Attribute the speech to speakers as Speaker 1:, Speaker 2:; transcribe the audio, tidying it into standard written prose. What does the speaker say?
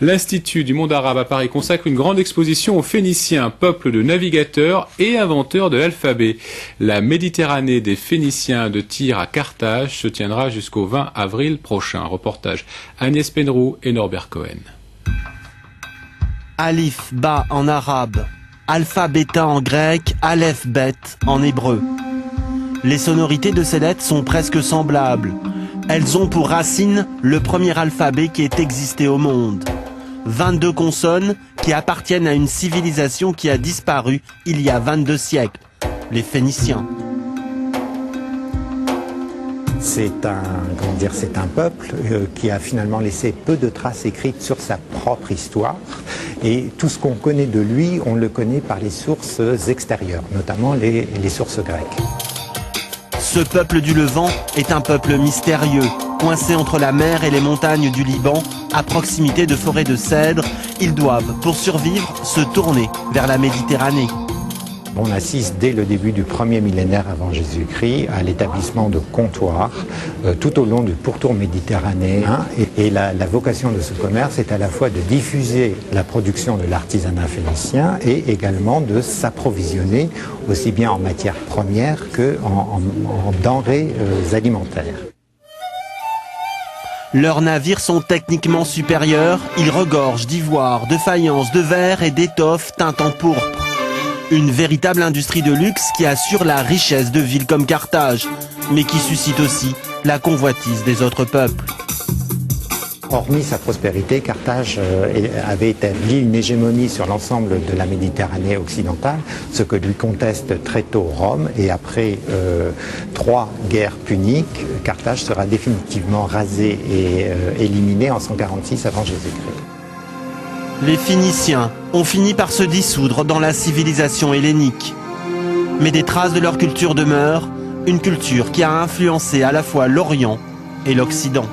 Speaker 1: L'Institut du monde arabe à Paris consacre une grande exposition aux Phéniciens, peuple de navigateurs et inventeurs de l'alphabet. La Méditerranée des Phéniciens de Tyr à Carthage se tiendra jusqu'au 20 avril prochain. Reportage Agnès Penroux et Norbert Cohen.
Speaker 2: Alif, Ba en arabe, Alpha, Beta en grec, Aleph, Bet en hébreu. Les sonorités de ces lettres sont presque semblables. Elles ont pour racine le premier alphabet qui ait existé au monde. 22 consonnes qui appartiennent à une civilisation qui a disparu il y a 22 siècles, les Phéniciens.
Speaker 3: C'est un peuple qui a finalement laissé peu de traces écrites sur sa propre histoire. Et tout ce qu'on connaît de lui, on le connaît par les sources extérieures, notamment les sources grecques.
Speaker 2: Ce peuple du Levant est un peuple mystérieux. Coincé entre la mer et les montagnes du Liban, à proximité de forêts de cèdres, ils doivent, pour survivre, se tourner vers la Méditerranée.
Speaker 3: On assiste dès le début du premier millénaire avant Jésus-Christ à l'établissement de comptoirs tout au long du pourtour méditerranéen. Et la vocation de ce commerce est à la fois de diffuser la production de l'artisanat phénicien et également de s'approvisionner aussi bien en matières premières qu'en denrées alimentaires.
Speaker 2: Leurs navires sont techniquement supérieurs. Ils regorgent d'ivoire, de faïence, de verre et d'étoffes teintes en pourpre. Une véritable industrie de luxe qui assure la richesse de villes comme Carthage, mais qui suscite aussi la convoitise des autres peuples.
Speaker 3: Hormis sa prospérité, Carthage avait établi une hégémonie sur l'ensemble de la Méditerranée occidentale, ce que lui conteste très tôt Rome. Et après 3 guerres puniques, Carthage sera définitivement rasée et éliminée en 146 avant Jésus-Christ.
Speaker 2: Les Phéniciens ont fini par se dissoudre dans la civilisation hellénique. Mais des traces de leur culture demeurent, une culture qui a influencé à la fois l'Orient et l'Occident.